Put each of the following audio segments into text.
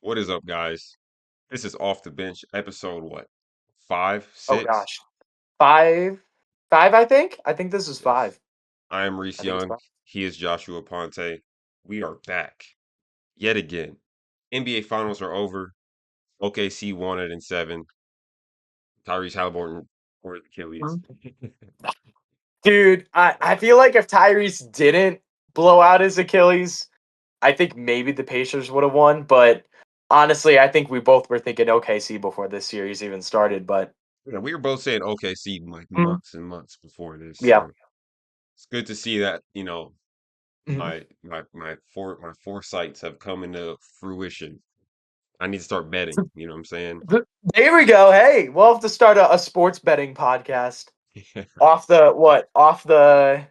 What is up, guys? This is Off the Bench, episode what? Five, Oh six? gosh. 5? 5, I think? I think this is Yes. 5. I am Reese I think it's Young. 5. He is Joshua Ponte. We are back yet again. NBA Finals are over. OKC won it in seven. Tyrese Halliburton for Achilles. Mhm. Dude, I feel like if Tyrese didn't blow out his Achilles, I think maybe the Pacers would have won, but honestly, I think we both were thinking OKC before this series even started, but Yeah, we were both saying OKC like Mhm. months and months before this, Yeah. so it's good to see that Mhm. my foresights have come into fruition. I need to start betting. You know what I'm saying? There we go. Hey, we'll have to start a sports betting podcast. Off the what? Off the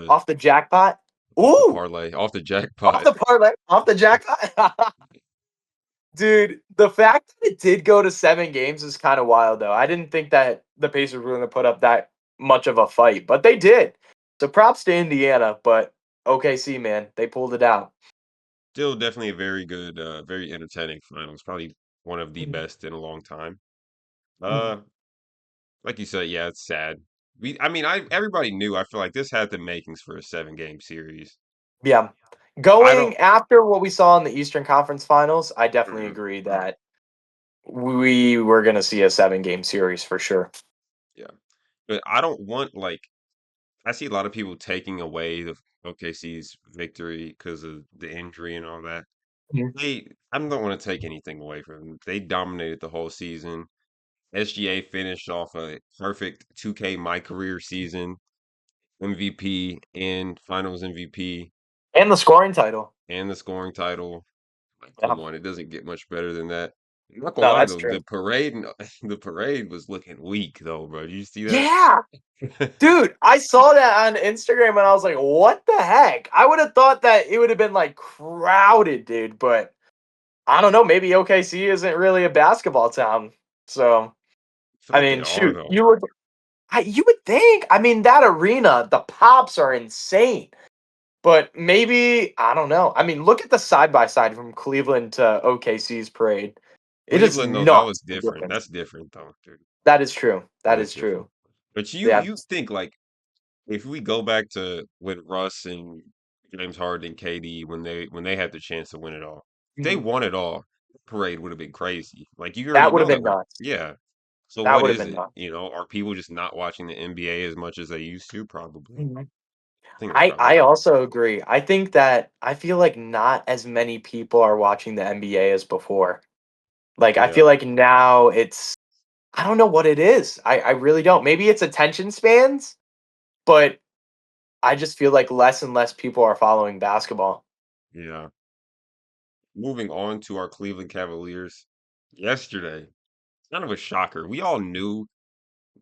Off the jackpot? Off the Ooh, parlay, off the off jackpot. the parlay, off the jackpot. Dude, the fact that it did go to 7 games is kind of wild, though. I didn't think that the Pacers were going to put up that much of a fight, but they did. So props to Indiana, but OKC, man, they pulled it out. Still definitely a very good, very entertaining finals. Probably one of the Mhm, best in a long time. mhm. Uh, like you said, yeah, it's sad. I mean, everybody knew. I feel like this had the makings for a seven-game series. Yeah. I don't. Going after what we saw in the Eastern Conference Finals, I definitely Mhm, agree that we were going to see a 7-game series for sure. yeah, but I don't want like I see a lot of people taking away the OKC's victory because of the injury and all that. Mhm. I don't want to take anything away from them. They dominated the whole season. SGA finished off a perfect 2K My Career season, MVP and Finals MVP, And the scoring title. and the scoring title. Like, Yeah. come on, it doesn't get much better than that. I'm not gonna No, lie that's though, true. the parade, the parade was looking weak though, bro. Did you see that? Yeah. Dude, I saw that on Instagram and I was like, "What the heck?" I would have thought that it would have been like crowded, dude, but I don't know, maybe OKC isn't really a basketball town. So, I feel I like they mean, are shoot, though. you would think. I mean, that arena, the pops are insane. But maybe, I don't know. I mean, look at the side by side from Cleveland to OKC's parade. It is Cleveland though, that was nuts the different. difference. That's different though, dude. That is true. That That is is different. true. But Yeah. you think like if we go back to when Russ and James Harden and KD when they had the chance to win it all, if they Mhm. won it all, the parade would have been crazy. Like you already That would know have that been would, nuts. yeah. So That what would have is been it? nuts. Are people just not watching the NBA as much as they used to? Probably. Mhm. I think that's I probably it. also agree. I think that I feel like not as many people are watching the NBA as before. Like I Yeah. feel like now it's I don't know what it is. I really don't. Maybe it's attention spans, but I just feel like less and less people are following basketball. Yeah. Moving on to our Cleveland Cavaliers. Yesterday, kind of a shocker. We all knew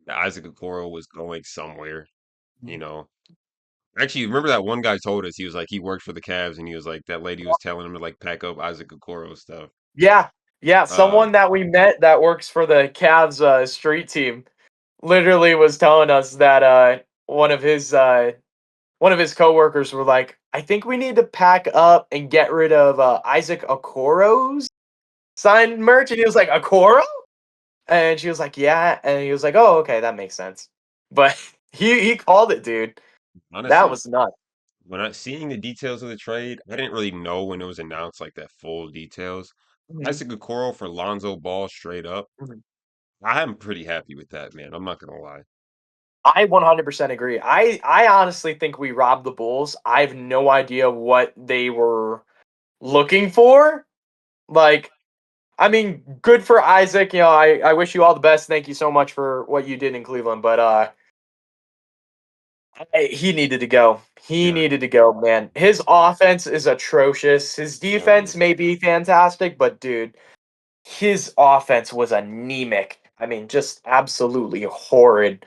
that Isaac Okoro was going somewhere, you Mhm. know. Actually, remember that one guy told us he was like he worked for the Cavs and he was like that lady was telling him to like pack up Isaac Okoro stuff. Yeah. Yeah, Uh someone that we met that works for the Cavs street team literally was telling us that one of his coworkers were like, "I think we need to pack up and get rid of Isaac Okoro's signed merch," and he was like, "Okoro?" And she was like, "Yeah," and he was like, "Oh, okay, that makes sense." But he called it, dude. That honestly, was nuts. when I seeing the details of the trade, I didn't really know when it was announced like that full details. Mhm, Isaac Okoro for Lonzo Ball straight up. mhm. I'm pretty happy with that, man. I'm not gonna lie. I 100% agree. I honestly think we robbed the Bulls. I have no idea what they were looking for. Like, I mean, good for Isaac. You know, I wish you all the best. Thank you so much for what you did in Cleveland. But he needed to go. He Yeah. needed to go, man. His offense is atrocious. His defense Mhm. may be fantastic, but dude, his offense was anemic. I mean, just absolutely horrid.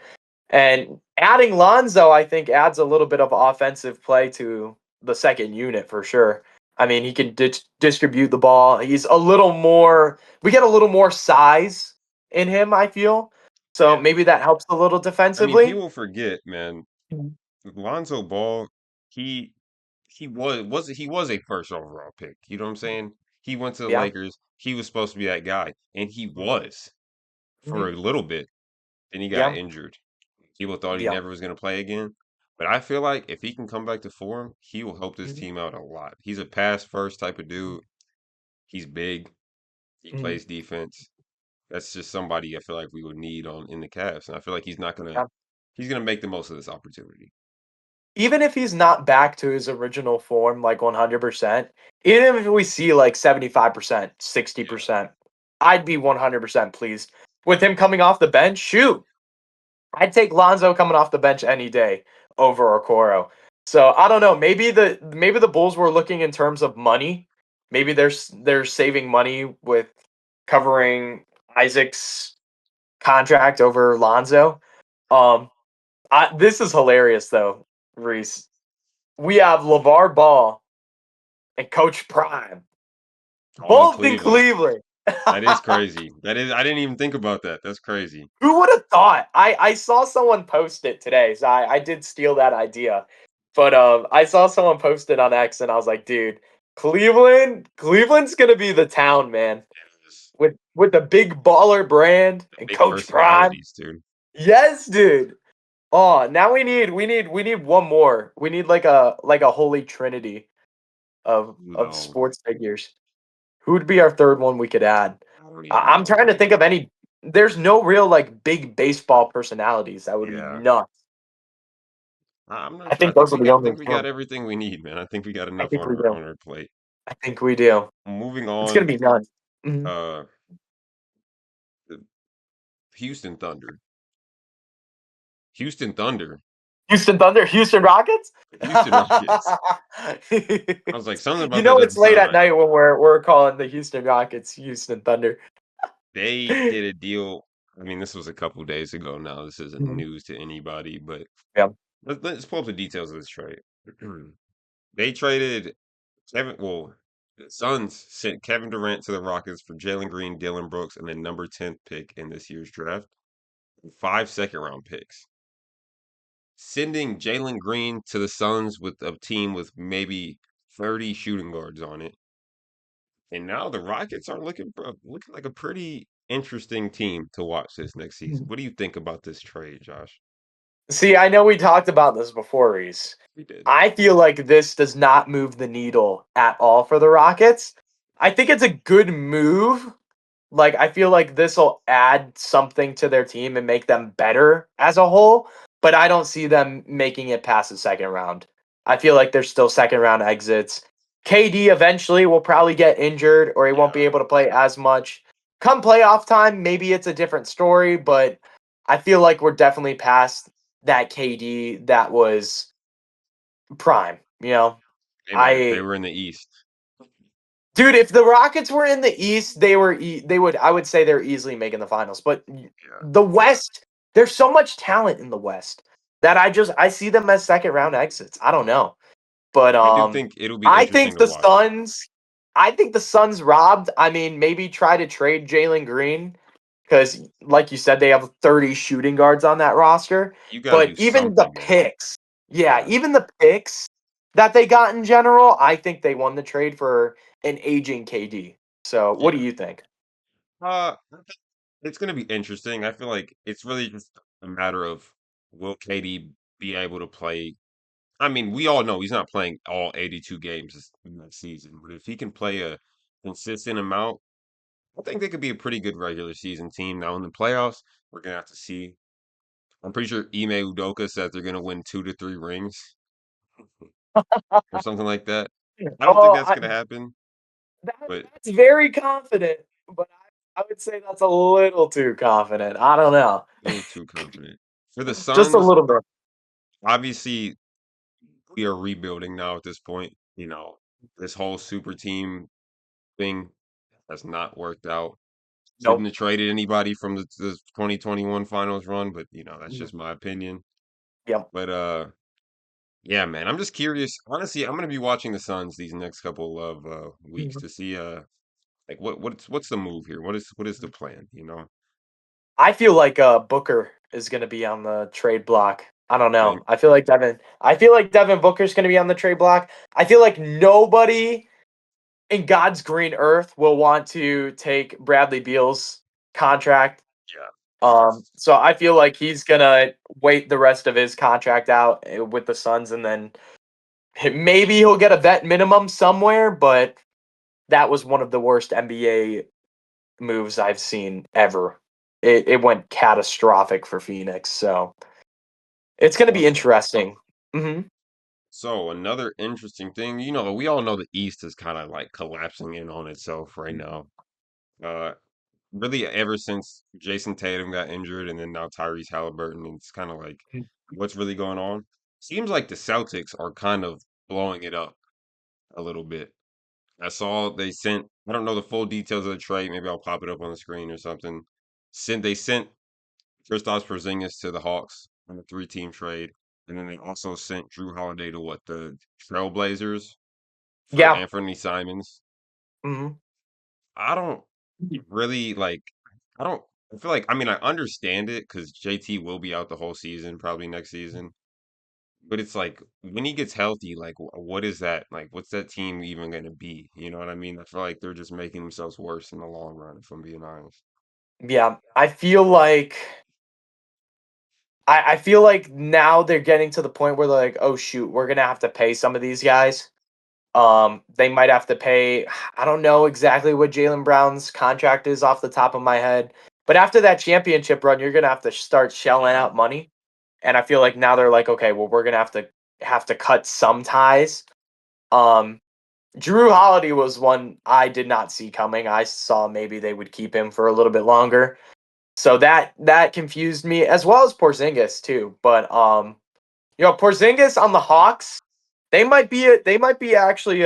And adding Lonzo, I think, adds a little bit of offensive play to the second unit for sure. I mean, he can distribute the ball. He's a little more. We get a little more size in him. I feel so. Yeah. Maybe that helps a little I mean, defensively. people forget, man. Mhm. Lonzo Ball, he he was a first overall pick. You know what I'm saying? He went to the Yeah. Lakers. He was supposed to be that guy, and he Mhm. was for Mhm. a little bit. Then he got Yeah. injured. People thought he Yeah. never was going to play again. But I feel like if he can come back to form, he will help this Mhm. team out a lot. He's a pass first type of dude. He's big. He Mhm. plays defense. That's just somebody I feel like we would need on in the Cavs. And I feel like Yeah. he's gonna make the most of this opportunity. Even if he's not back to his original form, like 100%, even if we see like 75%, Yeah. 60%, I'd be 100% pleased with him coming off the bench. Shoot, I'd take Lonzo coming off the bench any day over Okoro. So I don't know. Maybe the Bulls were looking in terms of money. Maybe they're saving money with covering Isaac's contract over Lonzo. Um, this is hilarious though, Reese. We have LeVar Ball and Coach Prime, All in both in Cleveland. Cleveland. That is crazy. That is I didn't even think about that. That's crazy. Who would have thought? I saw someone post it today, so I did steal that idea. But I saw someone post it on X, and I was like, dude, Cleveland's gonna be the town, man. Yes. With the big baller brand and Big Coach Prime. personalities, dude. Yes, dude. Oh, now we need one more. We need like a holy trinity Who of though? sports figures. Who would be our third one we could add? I don't even I'm know, trying to think man. of any. There's no real like big baseball personalities that would be Yeah. nuts. I'm not I sure. think those are the I only think we got two. everything we need, man. I think we got I enough think we do. on our plate. I think we do. Moving It's gonna on, be nuts. Mhm. uh the Houston Thunder. Houston Thunder. Houston Thunder, Houston Rockets. Houston Rockets. I was like, something You about that know it's doesn't late sound at right. night when we're calling the Houston Rockets Houston Thunder. They did a deal. I mean, this was a couple days ago now. This isn't Mhm. news to anybody, but Yeah. let's pull up the details of this trade. They traded the Suns sent Kevin Durant to the Rockets for Jalen Green, Dylan Brooks, and the number 10th pick in this year's draft, and 5 second-round picks. Sending Jalen Green to the Suns with a team with maybe 30 shooting guards on it. And now the Rockets are looking like a pretty interesting team to watch this next season. What do you think about this trade, Josh? See, I know we talked about this before, Reese. We did. I feel like this does not move the needle at all for the Rockets. I think it's a good move. Like, I feel like this will add something to their team and make them better as a whole, but I don't see them making it past the second round. I feel like there's still second round exits. KD eventually will probably get injured or he won't be Yeah. able to play as much. Come playoff time, maybe it's a different story, but I feel like we're definitely past that KD that was prime, you know. Hey man, if they I were in the East, Dude, if the Rockets were in the East, they would I would say they're easily making the finals. But yeah. the West, there's so much talent in the West that I see them as second round exits. I don't know. But I do think it'll be I interesting think to the watch. Suns I think the Suns robbed. I mean, maybe try to trade Jalen Green because like you said, they have 30 shooting guards on that roster. You got to But do even the something, man. picks, yeah, Yeah. even the picks that they got in general, I think they won the trade for an aging KD. So, what do Yeah. you think? I think it's going to be interesting. I feel like it's really just a matter of will KD be able to play. I mean, we all know he's not playing all 82 games next season, but if he can play a consistent amount, I think they could be a pretty good regular season team. Now in the playoffs, we're gonna have to see. I'm pretty sure Ime Udoka said they're gonna win 2 to 3 rings or something like that. I don't think Oh, that's gonna happen, but that's very confident, but I would say that's a little too confident. I don't know, a little too confident. For the just a Suns, little bit. obviously we are rebuilding now at this point. You know, this whole super team thing has not worked out. Shouldn't Nope. have traded anybody from the 2021 finals run, but that's Mhm. just my opinion. Yep. But yeah, man, I'm just curious. Honestly, I'm gonna be watching the Suns these next couple of weeks Mhm. to see like what's the move here? What is the plan? You know? I feel like Booker is going to be on the trade block. I don't Think know. I feel like Devin Booker's going to be on the trade block. I feel like nobody in God's green earth will want to take Bradley Beal's contract. Yeah. So I feel like he's gonna wait the rest of his contract out with the Suns, and then maybe he'll get a vet minimum somewhere. But that was one of the worst NBA moves I've seen ever. It went catastrophic for Phoenix, so it's gonna be Also, interesting. Hmm. so another interesting thing, we all know the East is kind of like collapsing in on itself right now. Uh, really, ever since Jason Tatum got injured, and then now Tyrese Halliburton, and it's kind of like, what's really going on? Seems like the Celtics are kind of blowing it up a little bit. I saw they sent, I don't know the full details of the trade. Maybe I'll pop it up on the screen or something. They sent Kristaps Porzingis to the Hawks on a three-team trade, and then they also sent Drew Holiday to the Trailblazers for Yeah. Anthony Simons. Hmm. I don't really like. I don't. I feel like. I mean, I understand it because JT will be out the whole season, probably next season. But it's like when he gets healthy, like what is that? Like, what's that team even going to be? You know what I mean? I feel like they're just making themselves worse in the long run, if I'm being honest. Yeah, I feel like now they're getting to the point where they're like, oh shoot, we're gonna have to pay some of these guys. They might have to pay. I don't know exactly what Jalen Brown's contract is off the top of my head, but after that championship run, you're gonna have to start shelling Yeah, out money. And I feel like now they're like, okay, well, we're gonna have to cut some ties. Um, Drew Holiday was one I did not see coming. I saw maybe they would keep him for a little bit longer. So that confused me as well as Porzingis too. But Porzingis on the Hawks, they might be actually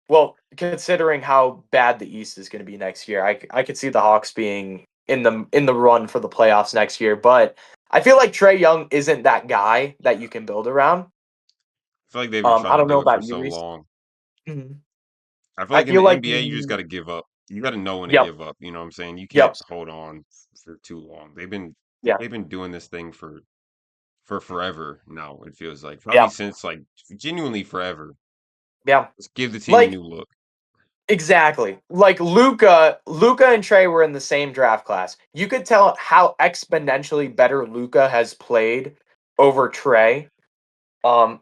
well, considering how bad the East is going to be next year. I could see the Hawks being in the run for the playoffs next year, but I feel like Trey Young isn't that guy that you yeah. can build around. I feel like they've been I trying to don't know do it for about you, so Reese. long. Mhm. I feel I like in feel the like NBA, you just got to give up. You got to know when to yep, give up. You know what I'm saying? You can't yep, hold on for too long. yeah, They've been doing this thing for forever now. It feels like probably yeah, since like genuinely forever. yeah. Let's give the team a Like new look. exactly. Like Luca and Trey were in the same draft class. You could tell how exponentially better Luca has played over Trey. Um,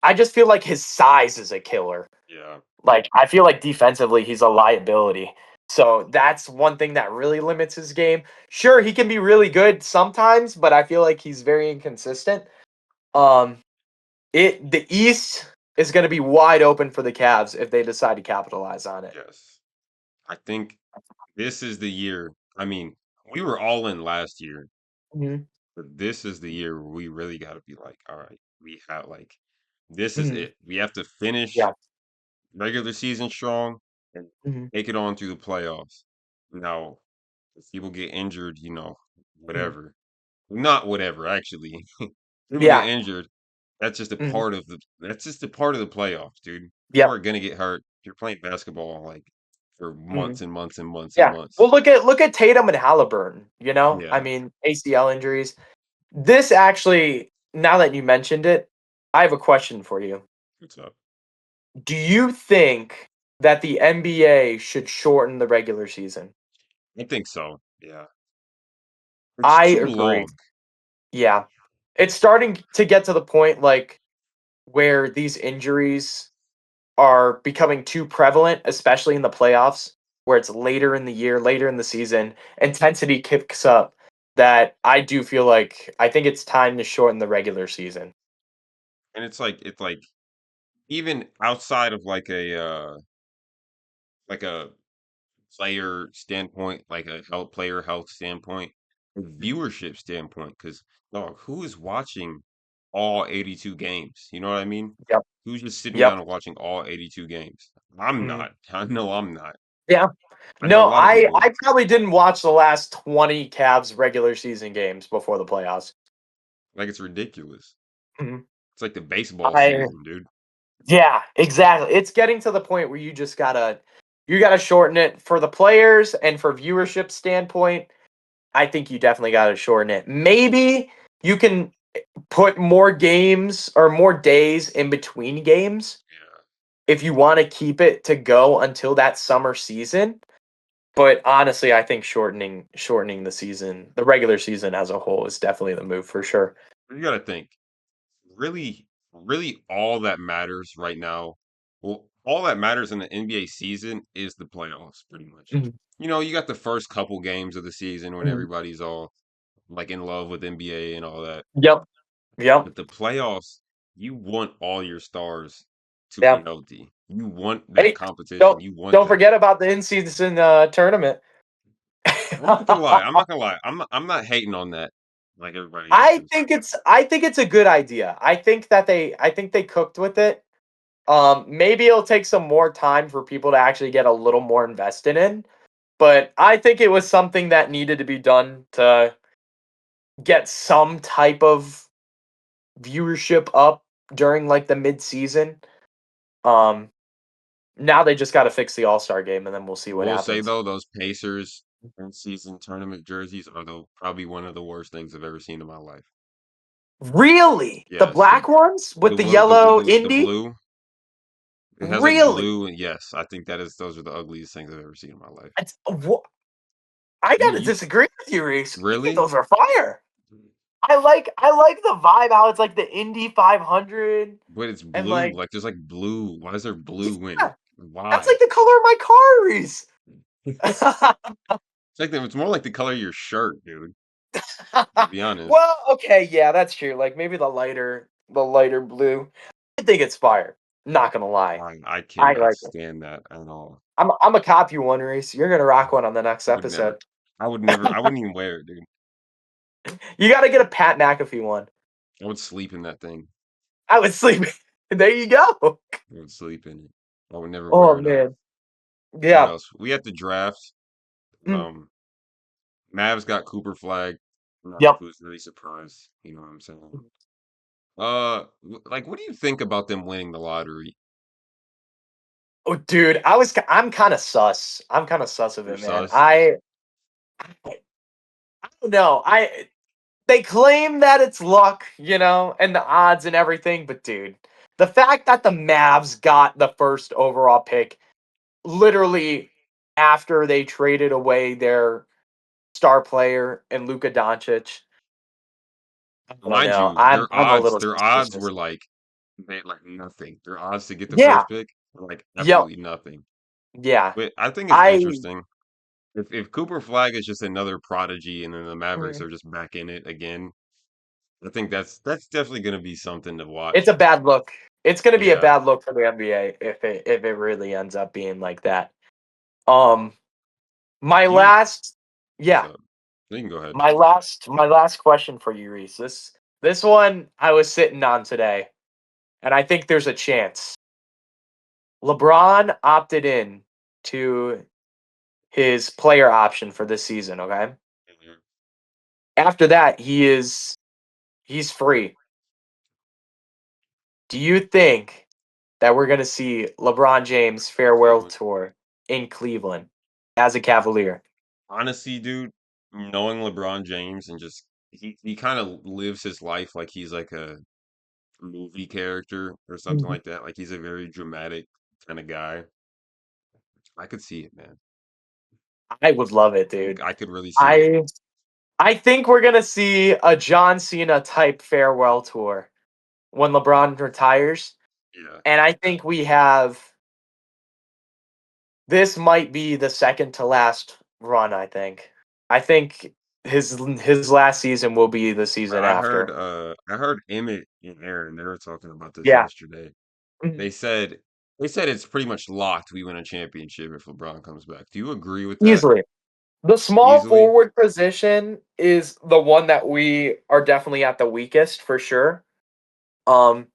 I just feel like his size is a killer. Yeah, Like I feel like defensively he's a liability. So that's one thing that really limits his game. Sure, he can be really good sometimes, but I feel like he's very inconsistent. Um the East is going to be wide open for the Cavs if they decide to capitalize on it. yes. I think this is the year. I mean, we were all in last year, Mhm. but this is the year where we really got to be like, all right, we have like, this is Mhm. it. We have to finish Yeah. regular season strong and Mhm. take it on through the playoffs. Now, if people get injured, Mhm. whatever. Not whatever, actually. People get Yeah. injured. Mhm. That's just a part of the playoffs, dude. People Yep. are gonna get hurt. You're playing basketball like for Mhm. months and months and months and Yeah. Well, months. look at Tatum and Halliburton, I Yeah. mean, ACL injuries. This actually, now that you mentioned it, I have a question for you. What's up? Do you think that the NBA should shorten the regular season? I think so. Yeah. It's I too agree. long. Yeah. It's starting to get to the point like where these injuries are becoming too prevalent, especially in the playoffs, where it's later in the year, later in the season, intensity kicks up that I do feel like I think it's time to shorten the regular season. And it's like even outside of like a player standpoint, like a health player health standpoint, a viewership standpoint, because dog, who is watching all 82 games? You know what I mean? Yep. Who's just sitting down Yep. and watching all 82 games? I'm Mhm. not. I know I'm not. Yeah. I know No, a lot of I people. probably didn't watch the last 20 Cavs regular season games before the playoffs. Like it's ridiculous. Mhm. It's like the baseball I season, dude. Yeah, exactly. It's getting to the point where you gotta shorten it for the players and for viewership standpoint. I think you definitely gotta shorten it. Maybe you can put more games or more days in between games. Yeah. if you want to keep it to go until that summer season. But honestly, I think shortening the season, the regular season as a whole, is definitely the move for sure. You got to think. Really, all that matters right now. Well, all that matters in the NBA season is the playoffs, pretty much. Mhm, You got the first couple games of the season when mhm. everybody's all like in love with NBA and all that. Yep. Yep. But the playoffs, you want all your stars to be Yeah. healthy. You want that Hey, competition. don't You want don't that. forget about the in-season tournament. I'm not gonna lie. I'm not gonna lie. I'm not hating on that like everybody else I is. think it's a good idea. I think they cooked with it. Maybe it'll take some more time for people to actually get a little more invested in, but I think it was something that needed to be done to get some type of viewership up during like the mid-season. Um, Now they just got to fix the All-Star game, and then we'll see I what will say happens. though, those Pacers in season tournament jerseys are probably one of the worst things I've ever seen in my life. Really, the Yes, black ones with the the one the yellow the Indy? blue. It has like Really? blue and yes, I think those are the ugliest things I've ever seen in my life. I You gotta you disagree with you, Reese. I think really? those are fire. I like the vibe how it's like the Indy 500 But it's and blue. like Like there's like blue. Why is there blue in it? yeah, that's Why? like the color of my car, Reese. It's like it's more like the color of your shirt, dude. To be honest, Well, okay, yeah, that's true. Like maybe the lighter blue. I think it's fire. Not gonna lie. I I cannot like it. stand that at all. I'm a cop you one, Reese. You're gonna rock one on the next I would never. episode. I would never. I wouldn't even wear it, dude. You gotta get a Pat McAfee one. I would sleep in that thing. I was sleeping. There you go. I would sleep in it. I would never Oh wear it out. man. What Yeah. else? We had the draft. Mm. Um, Mavs got Cooper Flag. I'm not Yep. who's really surprised. You know what I'm saying? Like, what do you think about them winning the lottery? Oh, dude, I'm kind of sus. I'm kind of sus of You're it, man. sus. I don't know. They claim that it's luck, and the odds and everything, but dude, the fact that the Mavs got the first overall pick literally after they traded away their star player and Luka Doncic, I don't Mind know. you, I'm a little their odds suspicious. were like nothing. Their odds to get the Yeah. first pick were like Yep. absolutely nothing. Yeah. But I think it's I interesting. If Cooper Flag is just another prodigy and then the Mavericks mm, are just back in it again, I think that's definitely gonna be something to it's watch. a bad look. It's going to be a Yeah. bad look for the NBA if it really ends up being like that. Um my Do you last what's yeah, up? You can go ahead. my last question for you, Reese. This one I was sitting on today, and I think there's a chance. LeBron opted in to his player option for this season, okay? Mhm. After that, he's free. Do you think that we're going to see LeBron James farewell Cleveland. tour in Cleveland as a Cavalier? Honestly, dude, knowing LeBron James and just he kind of lives his life like he's like a movie character or something Mhm. like that. Like he's a very dramatic kind of guy. I could see it, man. I would love it, dude. I could really see it. I I think we're going to see a John Cena type farewell tour when LeBron retires. Yeah. And I think we have this might be the second to last run, I think. I think his last season will be the season after. I heard Emmett and Aaron, they were talking about this Yeah. yesterday. Mhm. They said they said it's pretty much locked we win a championship if LeBron comes back. Do you agree with that? Easily. The small Easily? forward position is the one that we are definitely at the weakest for sure. Um,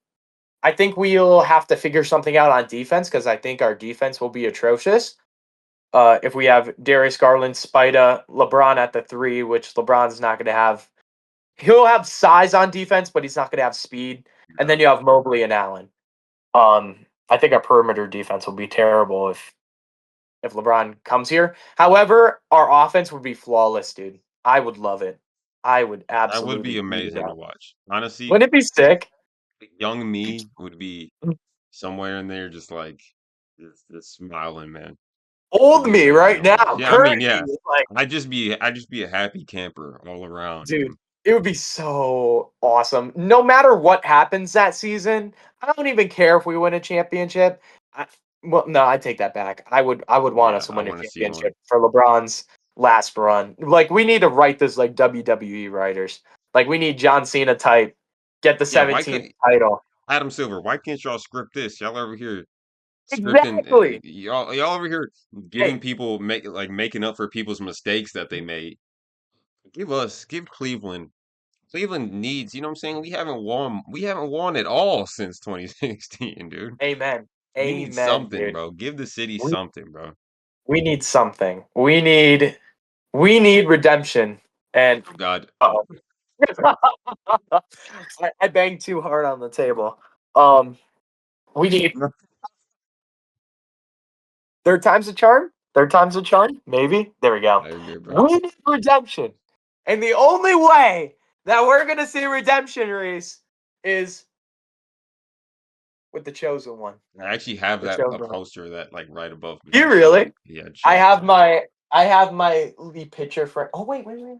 I think we'll have to figure something out on defense because I think our defense will be atrocious. If we have Darius Garland, Spida, LeBron at the three, which LeBron's not going to have. He'll have size on defense, but he's not going to have speed. And Yeah. then you have Mobley and Allen. I think our perimeter defense will be terrible if LeBron comes here. However, our offense would be flawless, dude. I would love it. I would That would be absolutely eat it amazing to up. watch. Honestly, Wouldn't it be sick? young me would be somewhere in there, just like just smiling, man. It'd Old be me very right annoying. now, Yeah, I mean, current me yeah. is like, I'd just be a happy camper all around, dude, dude. it would be so awesome. No matter what happens that season, I don't even care if we win a championship. I, well, no, I take that back. I would want us Yeah, to I win a want to see one. championship for LeBron's last run. Like we need to write this like WWE writers. Like we need John Cena type get the Yeah, why 17th couldn't title. Adam Silver? Why can't y'all script this? Y'all over here scripting, Exactly. y'all over here giving Hey, people making up for people's mistakes that they made. Give Cleveland. Cleveland needs, you know what I'm saying? We haven't won it all since 2016, dude. amen. We need Amen, something, dude. bro. Give the city We something, bro. we need something. We need redemption. And Oh God. uh-oh. I banged too hard on the table. Um, we need third time's a charm. Third time's a charm. Maybe. There we go. Very good, bro. We need redemption, and the only way that we're gonna see redemption, Reese, is with the chosen one. I actually have The that a chosen one. poster that like right above me. You I'll show you. really? Yeah, I'd I show it to have you. my I have my Lee pitcher for. Oh wait. Here.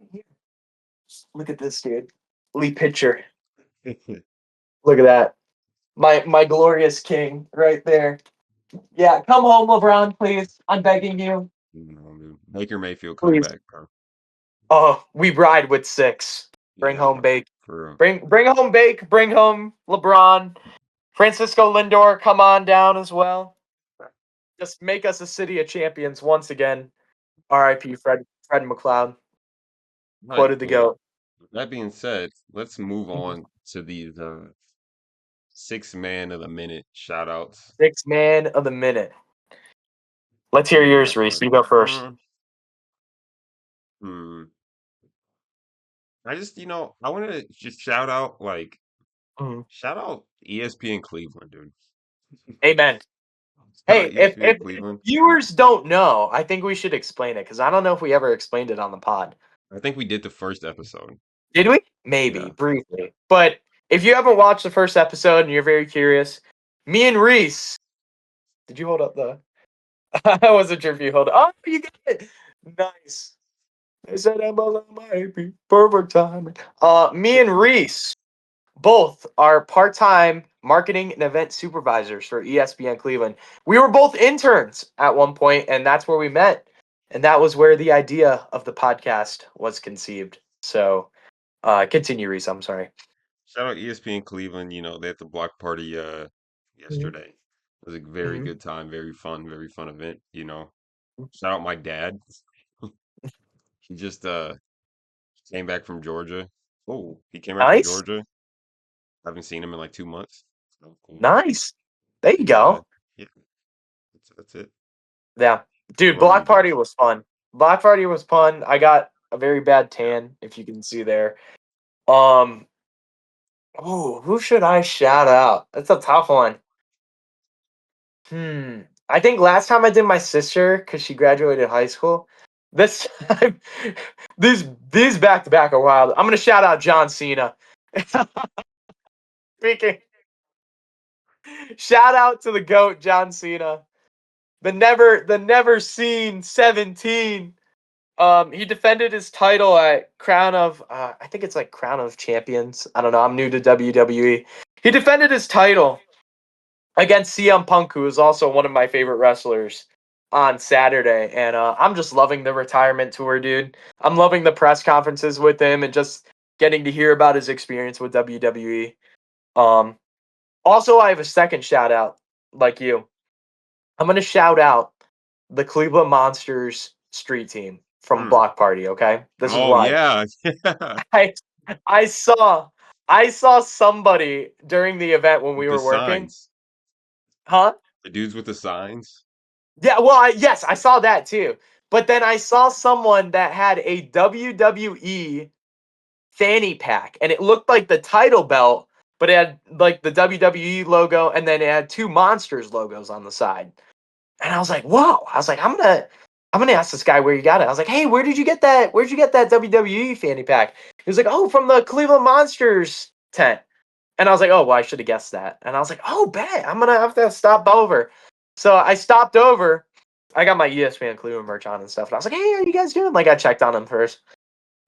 Look at this, dude. Lee pitcher. Look at that. My glorious king right there. Yeah, come home, LeBron, please. I'm begging you. No, dude. Baker Mayfield come Please. back, bro. Oh, we ride with 6. Bring Yeah, home bro. Bake. For real. Bring home Bake. Bring home LeBron. Francisco Lindor, come on down as well. Just make us a city of champions once again. R.I.P. Fred McLeod. All right. Quoted the Well, GOAT. that being said, let's move on to these six man of the minute shout outs. Six man of the minute. Let's Who hear you got yours, Reese. first? You go first. Hmm. I just, I want to just shout out, Mhm. shout out ESPN Cleveland, dude. Amen. Shout out Hey, if, ESPN if if Cleveland. viewers don't know, I think we should explain it because I don't know if we ever explained it on the pod. I think we did the first episode. Did we? Maybe Yeah. briefly. But if you haven't watched the first episode and you're very curious, me and Reese. Did you hold up the? I wasn't sure if you hold. Oh, you got it. Nice. I said Emma might be perfect timing. Me and Reese both are part-time marketing and event supervisors for ESPN Cleveland. We were both interns at one point, and that's where we met. And that was where the idea of the podcast was conceived. So, continue, Reese. I'm sorry. Shout out ESPN Cleveland. They had the block party Mhm. yesterday. It was a very Mhm. good time, very fun event. Shout out my dad. He just came back from Georgia. Oh, he came back from Nice. Georgia. Haven't seen him in like 2 months. So cool. Nice. There you And go. yeah, that's it. Yeah. What Dude, about you, block dude? party was fun. Block party was fun. I got a very bad tan, if you can see there. Um, oh, who should I shout out? That's a tough one. I think last time I did my sister because she graduated high school. This time, these back to back are wild. I'm gonna shout out John Cena. Speaking, shout out to the goat John Cena, the never seen 17. He defended his title at Crown of, I think it's like Crown of Champions. I don't know. I'm new to WWE. He defended his title against CM Punk, who is also one of my favorite wrestlers, on Saturday. And I'm just loving the retirement tour, dude. I'm loving the press conferences with him and just getting to hear about his experience with WWE. Um, Also, I have a second shout out, like you. I'm gonna shout out the Cleveland Monsters street team from Hmm. Block Party. Okay, this is Oh why yeah, yeah. I I saw I saw somebody during the event when With we the were working. signs, Huh? the dudes with the signs. Yeah, well, yes, I saw that too. But then I saw someone that had a WWE fanny pack, and it looked like the title belt, but it had like the WWE logo, and then it had two Monsters logos on the side. And I was like, whoa! I was like, I'm gonna ask this guy where you got it. I was like, hey, where did you get that? Where'd you get that WWE fanny pack? He was like, oh, from the Cleveland Monsters tent. And I was like, "Oh, well, I should have guessed that." And I was like, "Oh, bet I'm gonna have to stop over." So I stopped over. I got my ESPN Cleveland merch on and stuff, and I was like, "Hey, how you guys doing?" Like I checked on them first,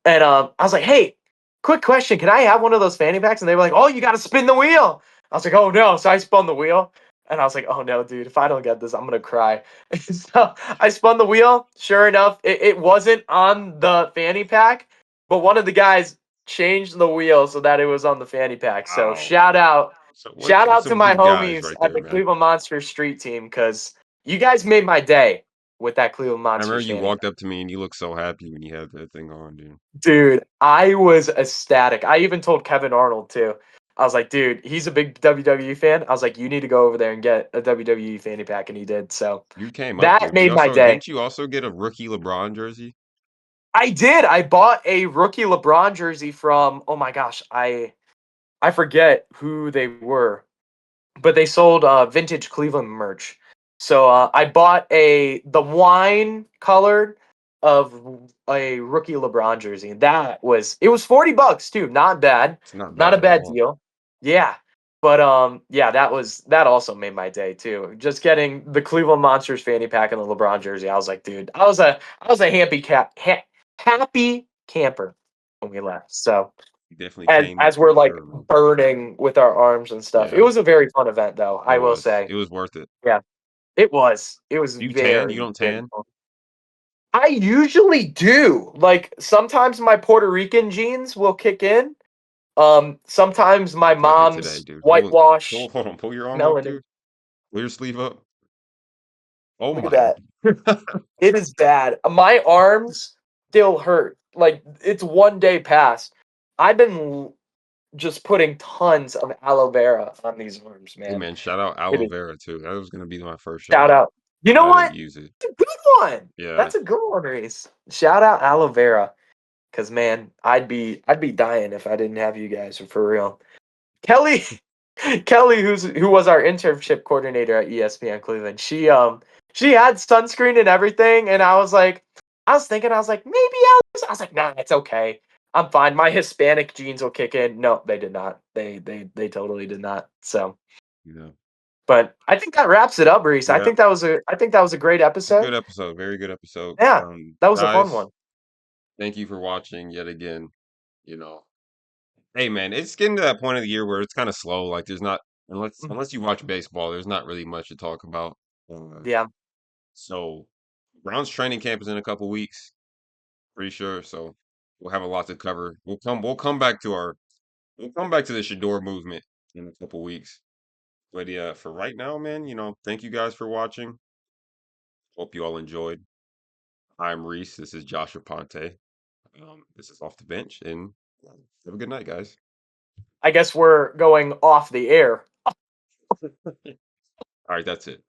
and I was like, "Hey, quick question, can I have one of those fanny packs?" And they were like, "Oh, you got to spin the wheel." I was like, "Oh no!" So I spun the wheel, and I was like, "Oh no, dude, if I don't get this, I'm gonna cry." So I spun the wheel. Sure enough, it wasn't on the fanny pack, but one of the guys changed the wheel so that it was on the fanny pack. So Wow. So shout what's out to some my good guys homies right at there, the man. Cleveland Monsters Street Team because you guys made my day with that Cleveland I remember Monsters you fanny walked pack. up to me and you looked so happy when you had that thing on, dude. Dude, I was ecstatic. I even told Kevin Arnold too. I was like, dude, he's a big WWE fan. I was like, you need to go over there and get a WWE fanny pack, and he did. So You came up that there. Did you made my also day. didn't you also get a rookie LeBron jersey? I did. I bought a rookie LeBron jersey from, oh my gosh, I forget who they were, but they sold vintage Cleveland merch. So I bought the wine colored of a rookie LeBron jersey. It was $40 too, not bad, It's not not a bad at bad all. deal. Yeah, but yeah, that also made my day too. Just getting the Cleveland Monsters fanny pack and the LeBron jersey, I was like, dude, I was a happy camper when we left. So You definitely as came up we're for like sure, man. burning with our arms and stuff. It Yeah, was a very fun event though, it I will was. say. It was worth it. Yeah, it was. It was You tan? You very, don't very tan? fun. I usually do. Like sometimes my Puerto Rican genes will kick in. Sometimes my Look like it today, mom's dude. whitewash Hold on, pull your arm up, melanin. dude. Pull your sleeve up. Oh Look at my. that. It is bad. My arms still hurt. Like it's one day past. I've been just putting tons of aloe vera on these arms, Hey man. man, shout out It aloe is vera too. That was gonna be my first shout shout out, out. You but know I didn't what? use it. That's a good one. Yeah, That's a good one, Reese. Shout out aloe vera. Cause man, I'd be dying if I didn't have you guys for real. Kelly Kelly, who was our internship coordinator at ESPN Cleveland, she had sunscreen and everything, and I was thinking, I was like, maybe I was like, nah, it's okay. I'm fine. My Hispanic genes will kick in. No, they did not. They totally did not. So you know. but I think that wraps it up, Reese. Yeah, I think that was a great episode. good episode. Very good episode. Yeah, that was a fun Guys, one. thank you for watching yet again. You know, hey man, it's getting to that point of the year where it's kind of slow. Like there's not Mhm. unless you watch baseball, there's not really much to talk about. Uh, Yeah. so Browns training camp is in a couple weeks, pretty sure. So we'll have a lot to cover. We'll come back to the Shador movement in a couple weeks. But yeah, for right now, man, thank you guys for watching. Hope you all enjoyed. I'm Reese. This is Joshua Ponte. This is off the bench, and have a good night, guys. I guess we're going off the air. All right, that's it.